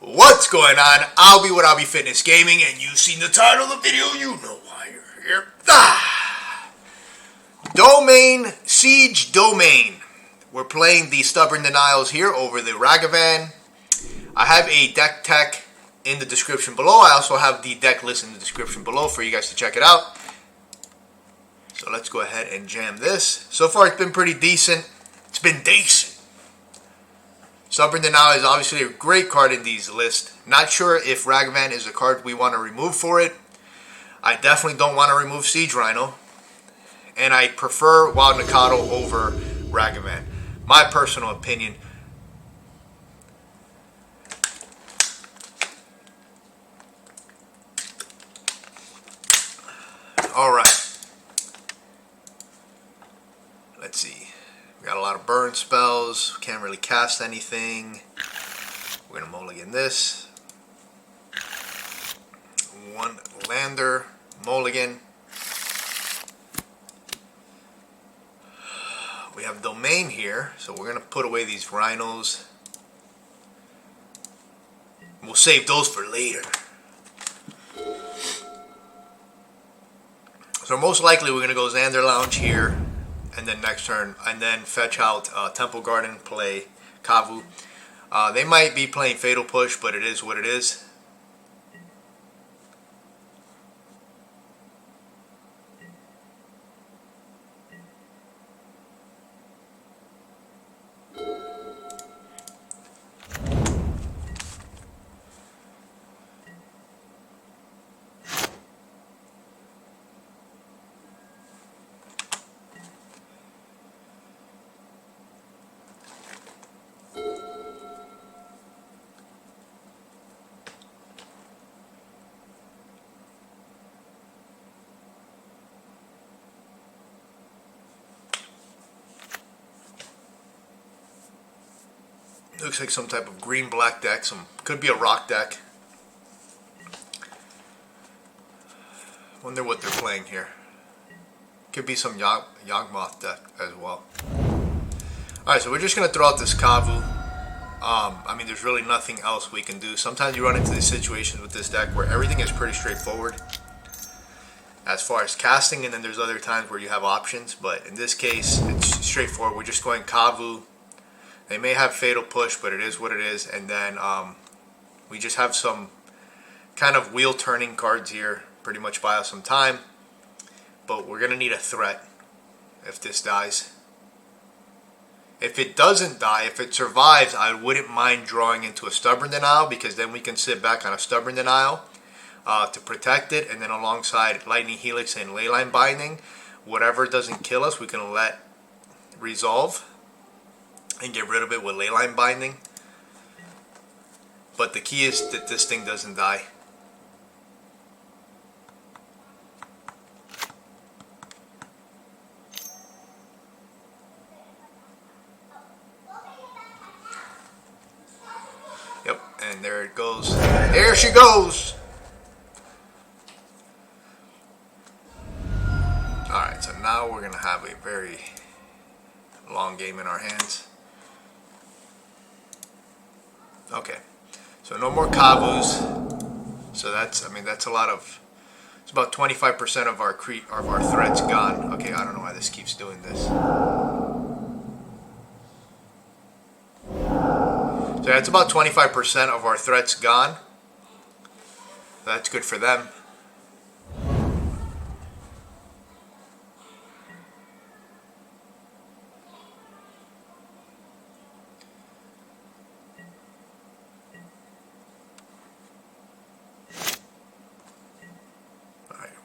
What's going on? I'll be Fitness Gaming, and you've seen the title of the video, you know why you're here. Domain, Siege Domain. We're playing the Stubborn Denials here over the Ragavan. I have a deck tech in the description below. I also have the deck list in the description below for you guys to check it out. So let's go ahead and jam this. So far it's been pretty decent. It's been decent. Stubborn Denial is obviously a great card in these lists. Not sure if Ragavan is a card we want to remove for it. I definitely don't want to remove Siege Rhino. And I prefer Wild Nacatl over Ragavan. My personal opinion. Alright. Let's see. We got a lot of burn spells. Can't really cast anything. We're going to mulligan this. One lander. Mulligan. We have Domain here. So we're going to put away these rhinos. We'll save those for later. So most likely we're going to go Xander Lounge here. And then next turn, and then fetch out Temple Garden, play Kavu. They might be playing Fatal Push, but it is what it is. Looks like some type of green-black deck. Could be a rock deck. Wonder what they're playing here. Could be some Yawgmoth deck as well. Alright, so we're just going to throw out this Kavu. I mean, there's really nothing else we can do. Sometimes you run into these situations with this deck where everything is pretty straightforward as far as casting, and then there's other times where you have options. But in this case, it's straightforward. We're just going Kavu. They may have Fatal Push, but it is what it is. And then we just have some kind of wheel turning cards here. Pretty much buy us some time. But we're going to need a threat if this dies. If it doesn't die, if it survives, I wouldn't mind drawing into a Stubborn Denial, because then we can sit back on a Stubborn Denial to protect it. And then alongside Lightning Helix and Leyline Binding, whatever doesn't kill us, we can let resolve and get rid of it with Leyline Binding. But the key is that this thing doesn't die. Yep, and there it goes. There she goes! Alright, so now we're going to have a very long game in our hands. Okay, so no more Kavus. So that's, I mean, that's a lot of. It's about 25% of our threats gone. Okay, I don't know why this keeps doing this. So that's about 25% of our threats gone. That's good for them.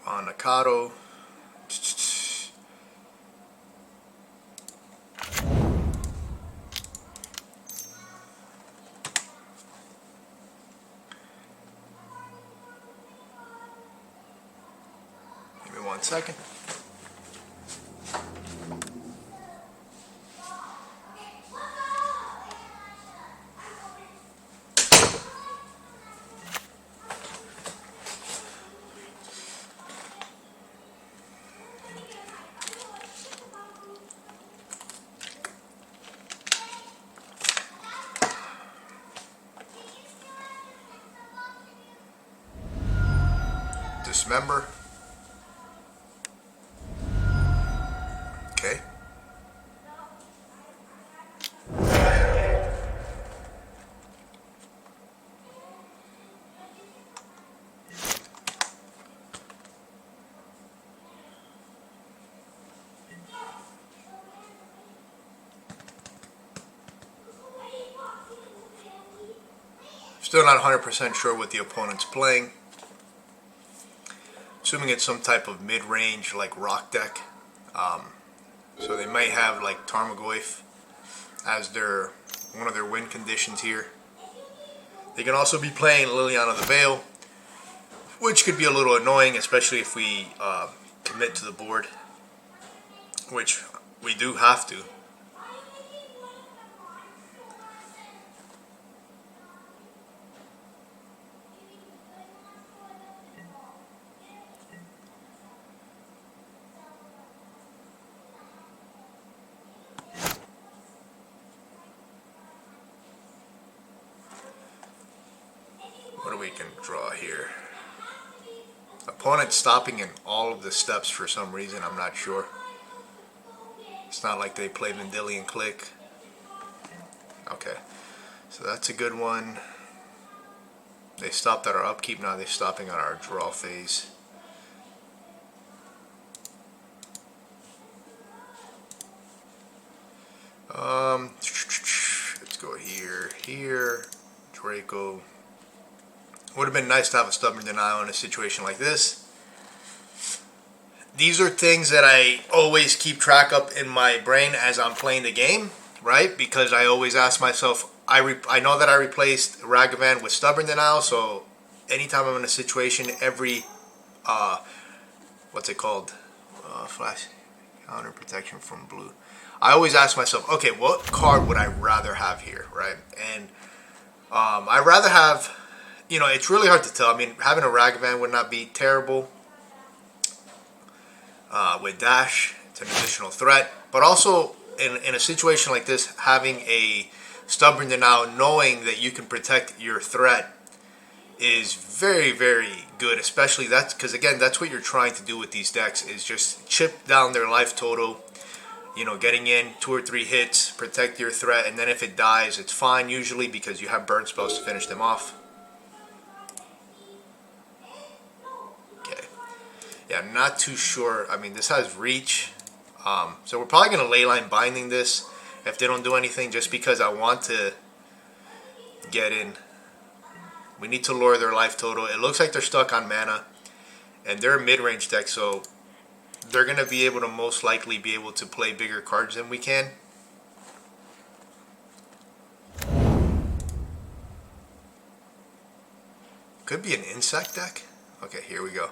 On Nacatl. Give me 1 second. Dismember. Okay. Still not 100% sure what the opponent's playing. Assuming it's some type of mid-range like rock deck. So they might have like Tarmogoyf as one of their win conditions here. They can also be playing Liliana the Veil, which could be a little annoying, especially if we commit to the board, which we do have to. What do we can draw here? Opponent stopping in all of the steps for some reason, I'm not sure. It's not like they play Vendilion Click. Okay, so that's a good one. They stopped at our upkeep, now they're stopping on our draw phase. Let's go here, Draco. Would have been nice to have a Stubborn Denial in a situation like this. These are things that I always keep track of in my brain as I'm playing the game, right? Because I always ask myself, I know that I replaced Ragavan with Stubborn Denial, so anytime I'm in a situation, every, what's it called? Flash counter protection from blue. I always ask myself, okay, what card would I rather have here, right? And I'd rather have, you know, it's really hard to tell. I mean, having a Ragavan would not be terrible. With Dash, it's an additional threat. But also, in a situation like this, having a Stubborn Denial, knowing that you can protect your threat, is very, very good. Especially that's because, again, that's what you're trying to do with these decks, is just chip down their life total. You know, getting in 2 or 3 hits, protect your threat, and then if it dies, it's fine usually because you have burn spells to finish them off. Yeah, I'm not too sure. I mean, this has reach. So we're probably going to Leyline Binding this if they don't do anything, just because I want to get in. We need to lower their life total. It looks like they're stuck on mana, and they're a mid-range deck, so they're going to be able to most likely be able to play bigger cards than we can. Could be an insect deck. Okay, here we go.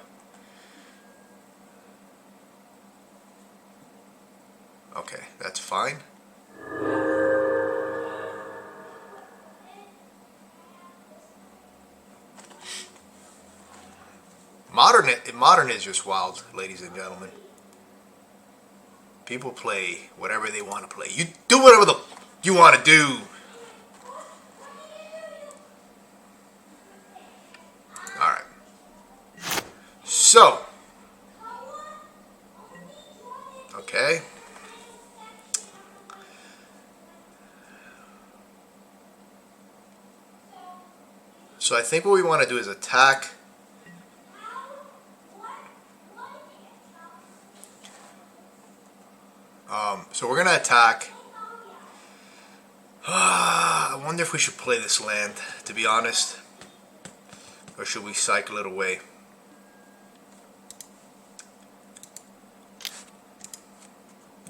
Okay, that's fine. Modern is just wild, ladies and gentlemen. People play whatever they want to play. You do whatever you want to do. All right. So, okay. So I think what we want to do is attack. So we're going to attack. I wonder if we should play this land, to be honest. Or should we cycle it away?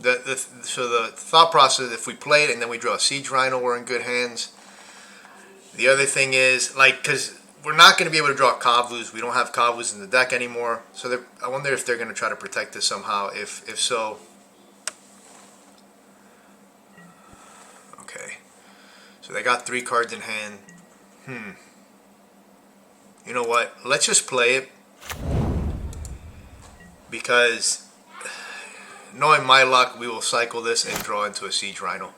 So the thought process, if we play it and then we draw a Siege Rhino, we're in good hands. The other thing is, like, because we're not going to be able to draw Kavus. We don't have Kavus in the deck anymore. So I wonder if they're going to try to protect this somehow. If so. Okay. So they got 3 cards in hand. You know what? Let's just play it. Because knowing my luck, we will cycle this and draw into a Siege Rhino.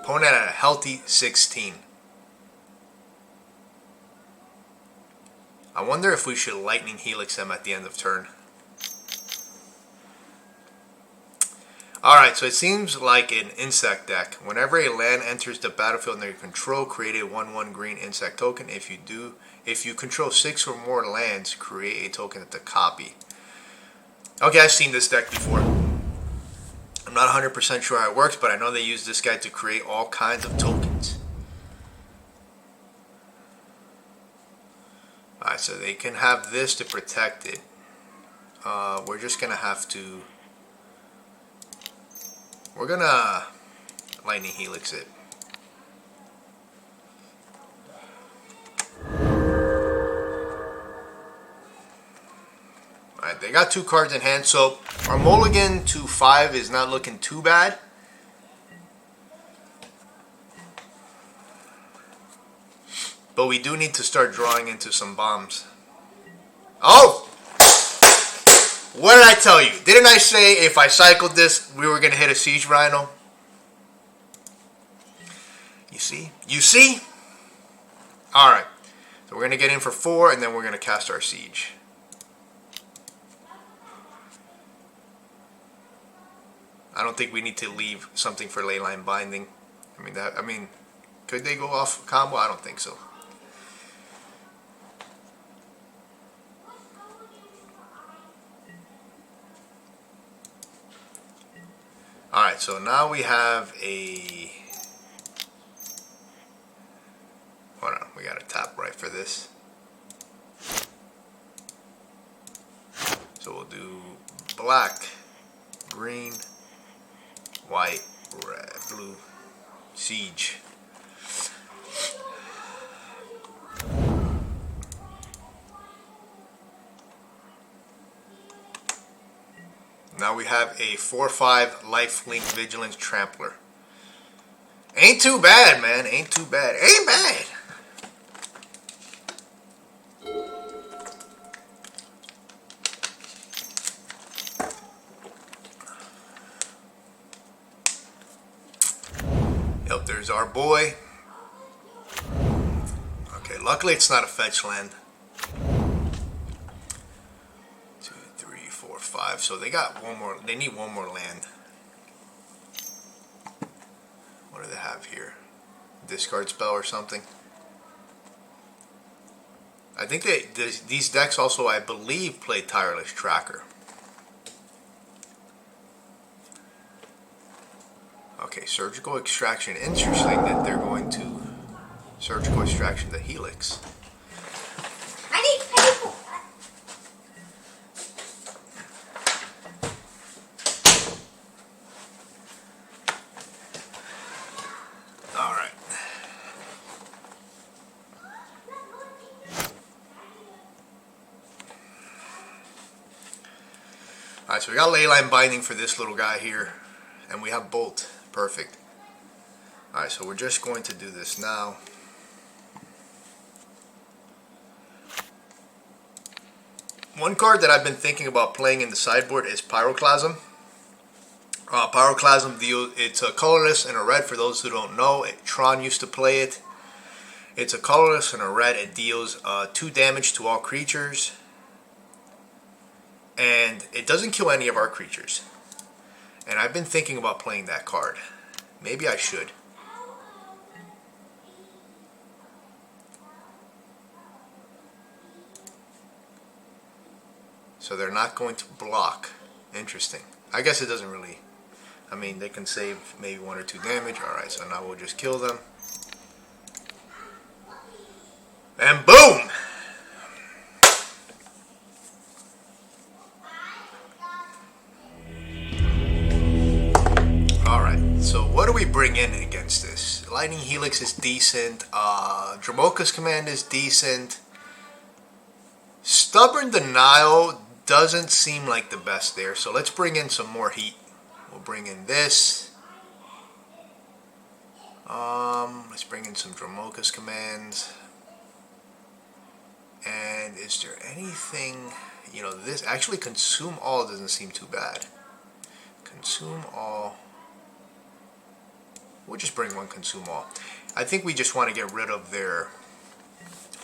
Opponent at a healthy 16. I wonder if we should Lightning Helix them at the end of turn. Alright, so it seems like an insect deck. Whenever a land enters the battlefield under your control, create a 1/1 green insect token. If you control 6 or more lands, create a token at the copy. Okay, I've seen this deck before. I'm not 100% sure how it works, but I know they use this guy to create all kinds of tokens. Alright, so they can have this to protect it. We're just going to have to... We're going to Lightning Helix it. Alright, they got 2 cards in hand, so our mulligan to 5 is not looking too bad. But we do need to start drawing into some bombs. Oh! What did I tell you? Didn't I say if I cycled this, we were going to hit a Siege Rhino? You see? You see? Alright. So we're going to get in for 4, and then we're going to cast our Siege. I don't think we need to leave something for Leyline Binding. I mean, could they go off combo? I don't think so. Alright, so now we have a... Hold on, we got to tap right for this. So we'll do black, green, white, red, blue, Siege. Now we have a 4/5 lifelink vigilance trampler. Ain't too bad, man. Ain't too bad. Ain't bad. Yep, there's our boy. Okay, luckily it's not a fetch land. 5, so they got one more. They need one more land. What do they have here? Discard spell or something? I think these decks also, I believe, play Tireless Tracker. Okay, Surgical Extraction. Interesting that they're going to Surgical Extraction the Helix. I need paper. Alright, so we got Leyline Binding for this little guy here, and we have Bolt. Perfect. Alright, so we're just going to do this now. One card that I've been thinking about playing in the sideboard is Pyroclasm. Pyroclasm deal. It's a colorless and a red. For those who don't know, Tron used to play it. It's a colorless and a red. It deals 2 damage to all creatures. And it doesn't kill any of our creatures. And I've been thinking about playing that card. Maybe I should. So they're not going to block. Interesting. I guess it doesn't really... I mean, they can save maybe 1 or 2 damage. Alright, so now we'll just kill them. And boom! Alright, so what do we bring in against this? Lightning Helix is decent. Dromoka's command is decent. Stubborn Denial doesn't seem like the best there. So let's bring in some more heat. We'll bring in this. Let's bring in some Dromoka's commands. And is there anything, you know, this actually Consume All doesn't seem too bad. Consume All. We'll just bring one Consume All. I think we just want to get rid of their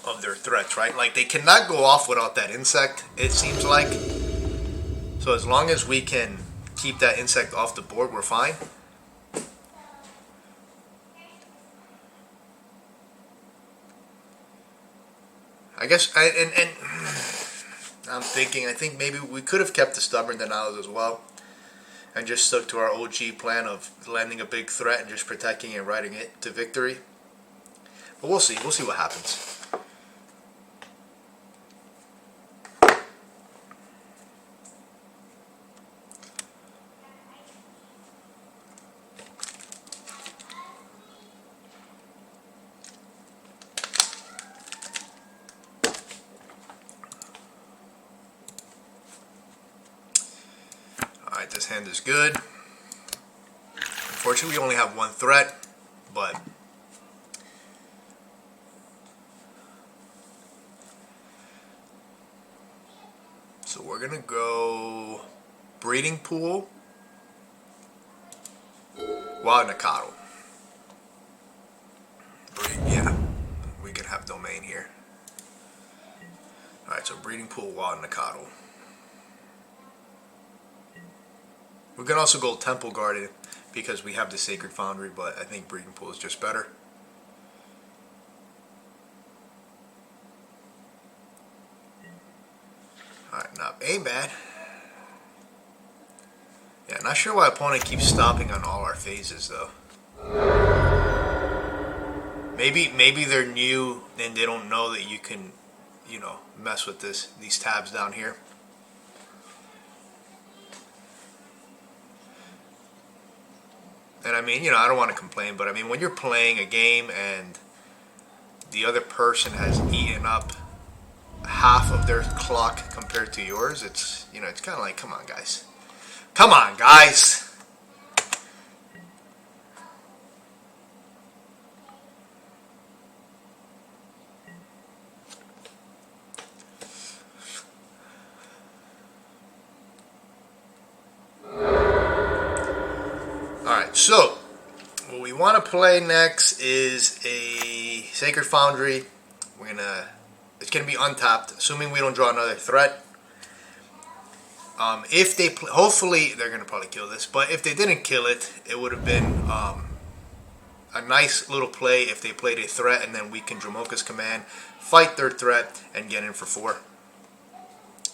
of their threats, right? Like, they cannot go off without that insect, it seems like. So as long as we can keep that insect off the board, we're fine. I guess, and I'm thinking, I think maybe we could have kept the Stubborn Denials as well, and just stuck to our OG plan of landing a big threat and just protecting and riding it to victory. But we'll see what happens. Alright, this hand is good. Unfortunately, we only have one threat, but so we're gonna go Breeding Pool, Wild Nacatl. Yeah, we can have Domain here. Alright, so Breeding Pool, Wild Nacatl. We can also go Temple Guarded because we have the Sacred Foundry, but I think Breeding Pool is just better. Alright, not bad. Yeah, not sure why opponent keeps stomping on all our phases though. Maybe they're new and they don't know that you can, you know, mess with these tabs down here. And I mean, you know, I don't want to complain, but I mean, when you're playing a game and the other person has eaten up half of their clock compared to yours, it's, you know, it's kind of like, come on, guys. Come on, guys. Alright, so what we want to play next is a Sacred Foundry. It's gonna be untapped, assuming we don't draw another threat. If they hopefully they're gonna probably kill this, but if they didn't kill it, it would have been a nice little play if they played a threat, and then we can Dromoka's command, fight their threat, and get in for 4.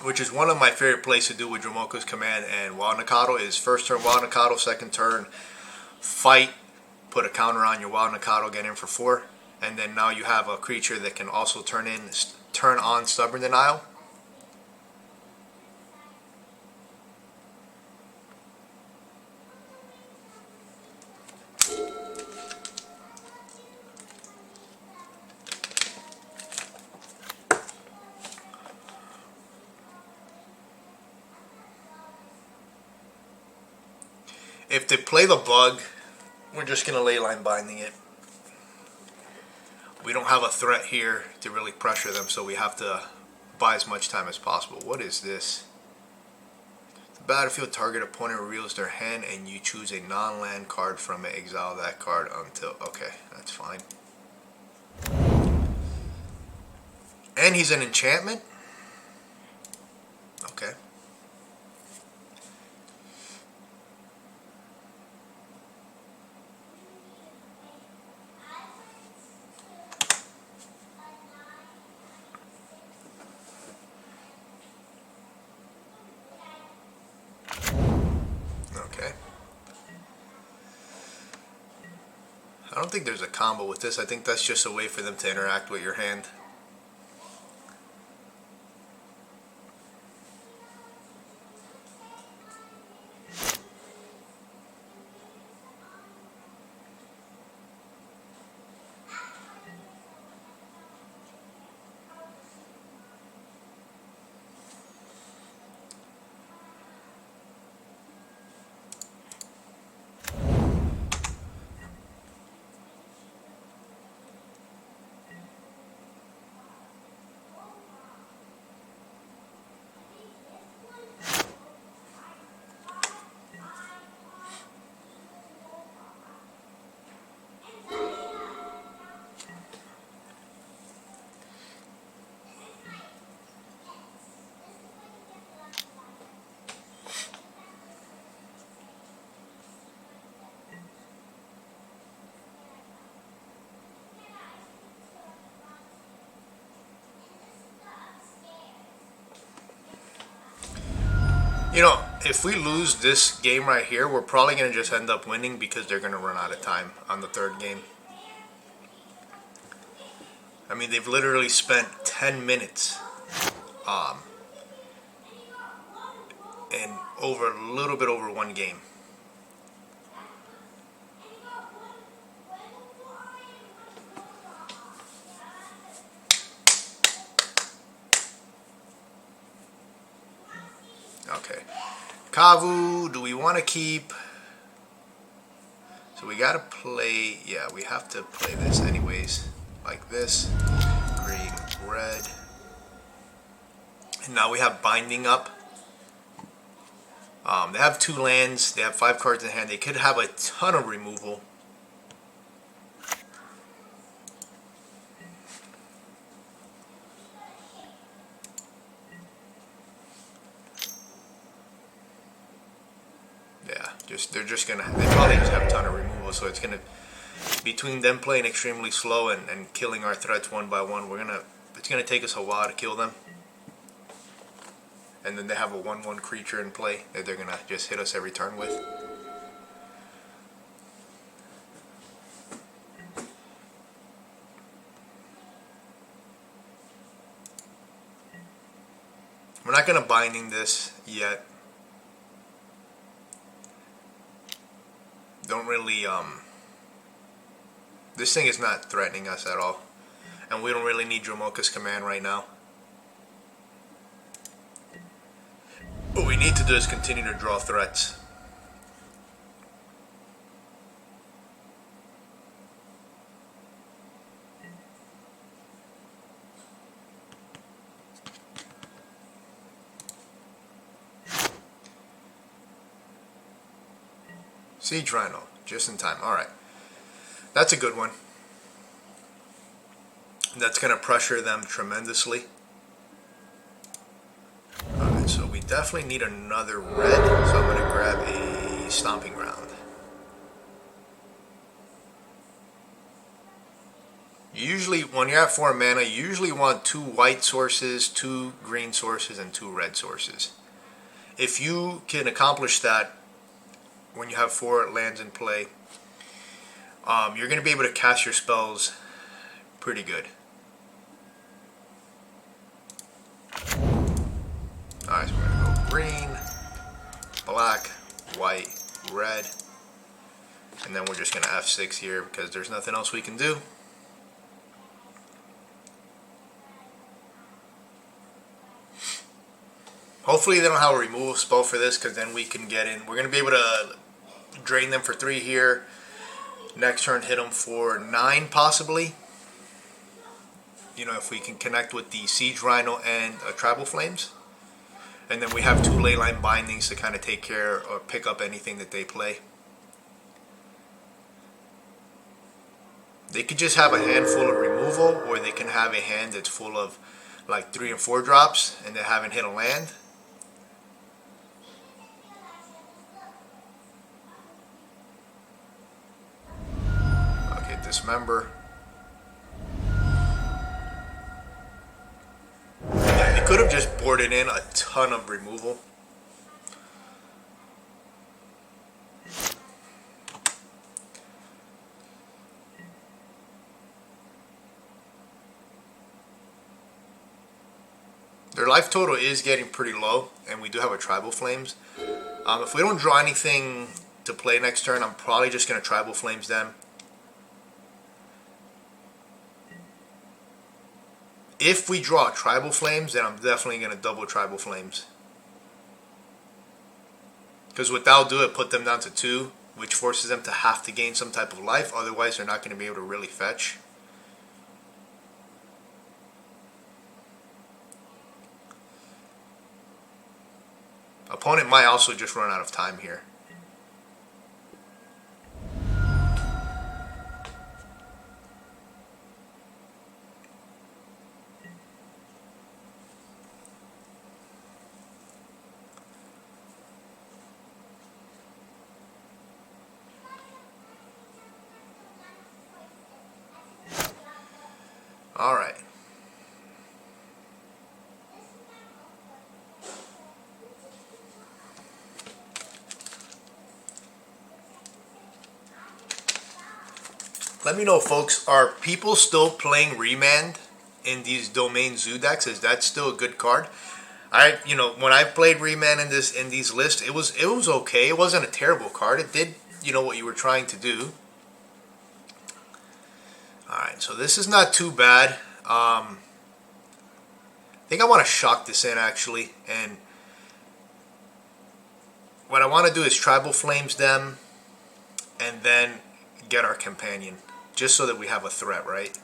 Which is one of my favorite plays to do with Dromoka's command and Wild Nacatl is first turn Wild Nacatl, second turn fight, put a counter on your Wild Nacatl, get in for 4, and then now you have a creature that can also turn on Stubborn Denial. If they play the bug, we're just going to Leyline Binding it. We don't have a threat here to really pressure them, so we have to buy as much time as possible. What is this? The battlefield target opponent reveals their hand and you choose a non-land card from it. Exile that card until... Okay, that's fine. And he's an enchantment? Okay. I don't think there's a combo with this. I think that's just a way for them to interact with your hand. You know, if we lose this game right here, we're probably going to just end up winning because they're going to run out of time on the third game. I mean, they've literally spent 10 minutes and over a little bit over one game. Okay. Kavu, do we want to keep? So we got to play, yeah, we have to play this anyways. Like this. Green, red. And now we have Binding up. They have 2 lands. They have 5 cards in hand. They could have a ton of removal. Yeah, they're just gonna. They probably just have a ton of removal. So it's gonna, between them playing extremely slow and killing our threats one by one, it's gonna take us a while to kill them. And then they have a 1/1 creature in play that they're gonna just hit us every turn with. We're not gonna Binding this yet. Don't really this thing is not threatening us at all. And we don't really need Dromoka's command right now. What we need to do is continue to draw threats. Siege Rhino, just in time. Alright. That's a good one. That's going to pressure them tremendously. Alright, so we definitely need another red, so I'm going to grab a Stomping Ground. Usually, when you're at 4 mana, you usually want 2 white sources, 2 green sources, and 2 red sources. If you can accomplish that when you have 4 lands in play, you're going to be able to cast your spells pretty good. Alright, so we're going to go green, black, white, red, and then we're just going to F6 here because there's nothing else we can do. Hopefully they don't have a removal spell for this because then we can get in. We're going to be able to drain them for 3 here. Next turn hit them for 9 possibly. You know, if we can connect with the Siege Rhino and Tribal Flames. And then we have 2 Leyline Bindings to kind of take care or pick up anything that they play. They could just have a handful of removal, or they can have a hand that's full of like 3 and 4 drops and they haven't hit a land. Okay, Dismember. Yeah, they could have just boarded in a ton of removal. Their life total is getting pretty low, and we do have a Tribal Flames. If we don't draw anything to play next turn, I'm probably just going to Tribal Flames them. If we draw Tribal Flames, then I'm definitely going to double Tribal Flames. Because what that'll do, it put them down to 2, which forces them to have to gain some type of life. Otherwise, they're not going to be able to really fetch. Opponent might also just run out of time here. All right. Let me know, folks. Are people still playing Remand in these Domain Zoo decks? Is that still a good card? When I played Remand in these lists, it was okay. It wasn't a terrible card. It did, what you were trying to do. All right, so this is not too bad. I think I want to shock this in actually, and what I want to do is Tribal Flames them, and then get our companion, just so that we have a threat, right?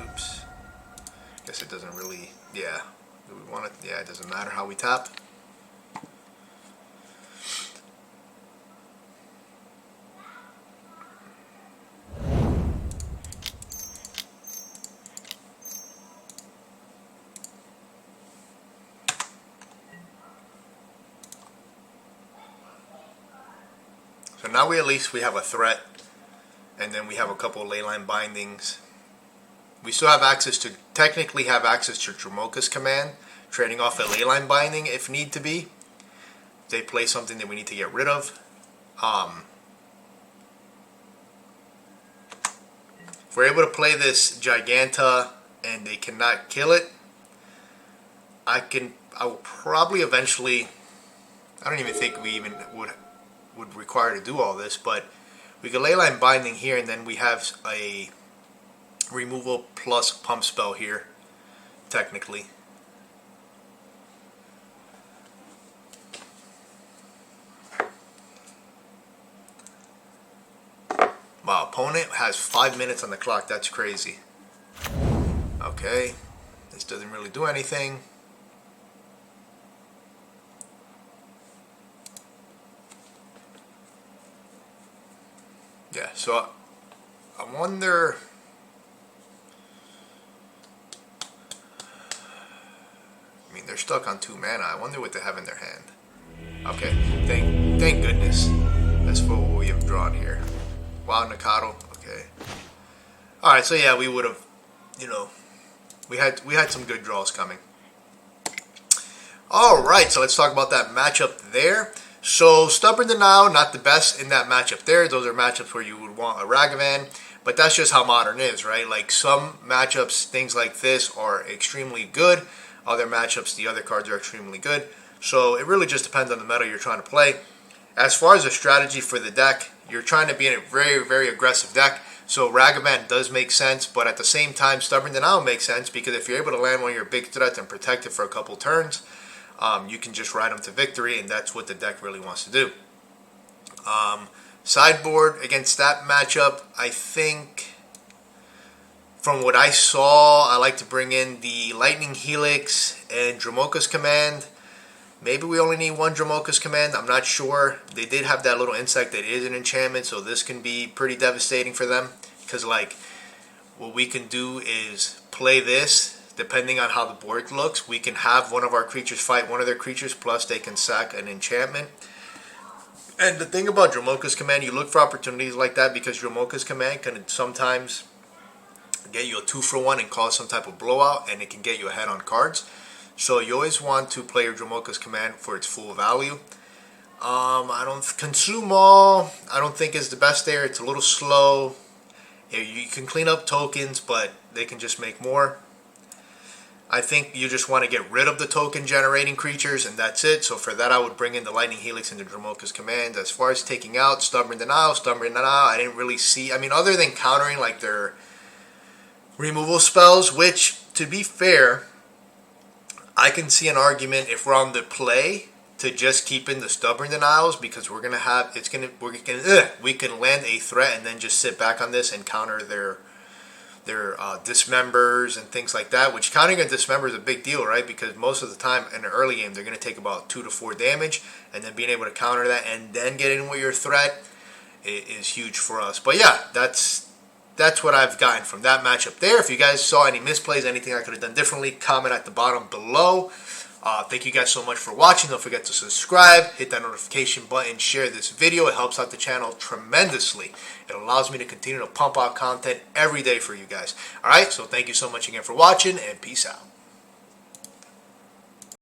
Oops. Guess it doesn't really. Yeah. Do we want it? Yeah, it doesn't matter how we tap. So now we at least have a threat, and then we have a couple of Leyline Bindings. We still have technically have access to Dromoka's command, trading off a Leyline Binding if need to be. They play something that we need to get rid of. If we're able to play this Jegantha and they cannot kill it, I will probably eventually. I don't even think we even would require to do all this, but we could Leyline Binding here, and then we have a removal plus pump spell here, technically. My opponent has 5 minutes on the clock. That's crazy. Okay, this doesn't really do anything. Yeah, so I wonder. I mean, they're stuck on 2 mana. I wonder what they have in their hand. Okay, thank goodness. That's for what we have drawn here. Wild Nacatl. Okay. All right, so yeah, we would have, we had some good draws coming. All right, so let's talk about that matchup there. So Stubborn Denial, not the best in that matchup there. Those are matchups where you would want a Ragavan, but that's just how Modern is, right? Like some matchups, things like this are extremely good. Other matchups, the other cards are extremely good. So it really just depends on the meta you're trying to play. As far as a strategy for the deck, you're trying to be in a very, very aggressive deck. So Ragavan does make sense, but at the same time, Stubborn Denial makes sense because if you're able to land one of your big threats and protect it for a couple turns, you can just ride them to victory, and that's what the deck really wants to do. Sideboard against that matchup, I think, from what I saw, I like to bring in the Lightning Helix and Dromoka's command. Maybe we only need one Dromoka's command. I'm not sure. They did have that little insect that is an enchantment, so this can be pretty devastating for them. Because, what we can do is play this. Depending on how the board looks, we can have one of our creatures fight one of their creatures, plus they can sack an enchantment. And the thing about Dromoka's command, you look for opportunities like that because Dromoka's command can sometimes get you a 2-for-1 and cause some type of blowout, and it can get you ahead on cards. So you always want to play your Dromoka's command for its full value. I don't Consume All. I don't think is the best there. It's a little slow. You can clean up tokens, but they can just make more. I think you just want to get rid of the token generating creatures, and that's it. So for that, I would bring in the Lightning Helix into Dromoka's command. As far as taking out Stubborn Denial, I didn't really see. I mean, other than countering their removal spells, which, to be fair, I can see an argument if we're on the play to just keep in the Stubborn Denials, because we can land a threat and then just sit back on this and counter their dismembers and things like that, which countering a dismember is a big deal, right? Because most of the time in the early game they're going to take about 2 to 4 damage, and then being able to counter that and then get in with your threat is huge for us. But yeah, that's what I've gotten from that matchup there. If you guys saw any misplays, anything I could have done differently, comment at the bottom below. Thank you guys so much for watching. Don't forget to subscribe, hit that notification button, share this video. It helps out the channel tremendously. It allows me to continue to pump out content every day for you guys. Alright, so thank you so much again for watching, and peace out.